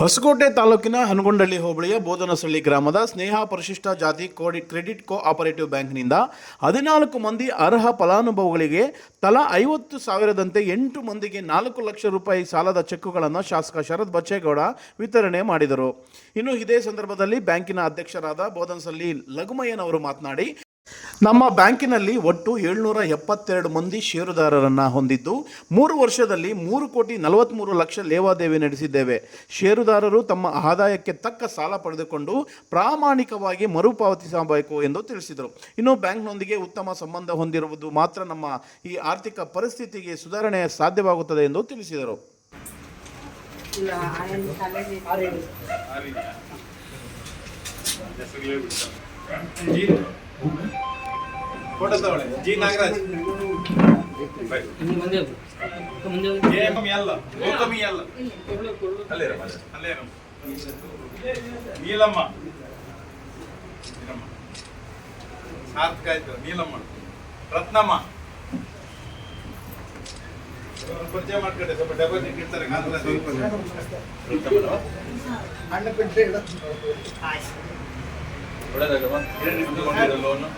ಹೊಸಕೋಟೆ ತಾಲೂಕಿನ ಹನಗೊಂಡಳ್ಳಿ ಹೋಬಳಿಯ ಬೋಧನಸಳ್ಳಿ ಗ್ರಾಮದ ಸ್ನೇಹ ಪರಿಶಿಷ್ಟ ಜಾತಿ ಕ್ರೆಡಿಟ್ ಕೋಆಪರೇಟಿವ್ ಬ್ಯಾಂಕ್ನಿಂದ 14 ಮಂದಿ ಅರ್ಹ ಫಲಾನುಭವಿಗಳಿಗೆ ತಲಾ 50,000ದಂತೆ 8 ಮಂದಿಗೆ 4 ಲಕ್ಷ ರೂಪಾಯಿ ಸಾಲದ ಚೆಕ್ಕುಗಳನ್ನು ಶಾಸಕ ಶರತ್ ಬಚ್ಚೇಗೌಡ ವಿತರಣೆ ಮಾಡಿದರು. ಇನ್ನು ಇದೇ ಸಂದರ್ಭದಲ್ಲಿ ಬ್ಯಾಂಕಿನ ಅಧ್ಯಕ್ಷರಾದ ಬೋಧನಸಳ್ಳಿ ಲಘುಮಯ್ಯನವರು ಮಾತನಾಡಿ, ನಮ್ಮ ಬ್ಯಾಂಕಿನಲ್ಲಿ ಒಟ್ಟು 772 ಮಂದಿ ಷೇರುದಾರರನ್ನು ಹೊಂದಿದ್ದು 3 ವರ್ಷದಲ್ಲಿ 3,43,00,000 ಲೇವಾದೇವಿ ನಡೆಸಿದ್ದೇವೆ. ಷೇರುದಾರರು ತಮ್ಮ ಆದಾಯಕ್ಕೆ ತಕ್ಕ ಸಾಲ ಪಡೆದುಕೊಂಡು ಪ್ರಾಮಾಣಿಕವಾಗಿ ಮರುಪಾವತಿಸಬೇಕು ಎಂದು ತಿಳಿಸಿದರು. ಇನ್ನು ಬ್ಯಾಂಕ್ನೊಂದಿಗೆ ಉತ್ತಮ ಸಂಬಂಧ ಹೊಂದಿರುವುದು ಮಾತ್ರ ನಮ್ಮ ಈ ಆರ್ಥಿಕ ಪರಿಸ್ಥಿತಿಗೆ ಸುಧಾರಣೆ ಸಾಧ್ಯವಾಗುತ್ತದೆ ಎಂದು ತಿಳಿಸಿದರು. ಜಿ ನಾಗರಾಜ್ ನೀಲಮ್ಮ ಸಾರ್ಥಕ ಆಯ್ತು. ನೀಲಮ್ಮ, ರತ್ನಮ್ಮ ಪರಿಚಯ ಮಾಡ್ಕೊಂಡೆ. ಸ್ವಲ್ಪ ಡೆಪಾಸಿಟ್ ಇರ್ತಾರೆ ಒಳ್ಳೆದಾಗ ಲೋನು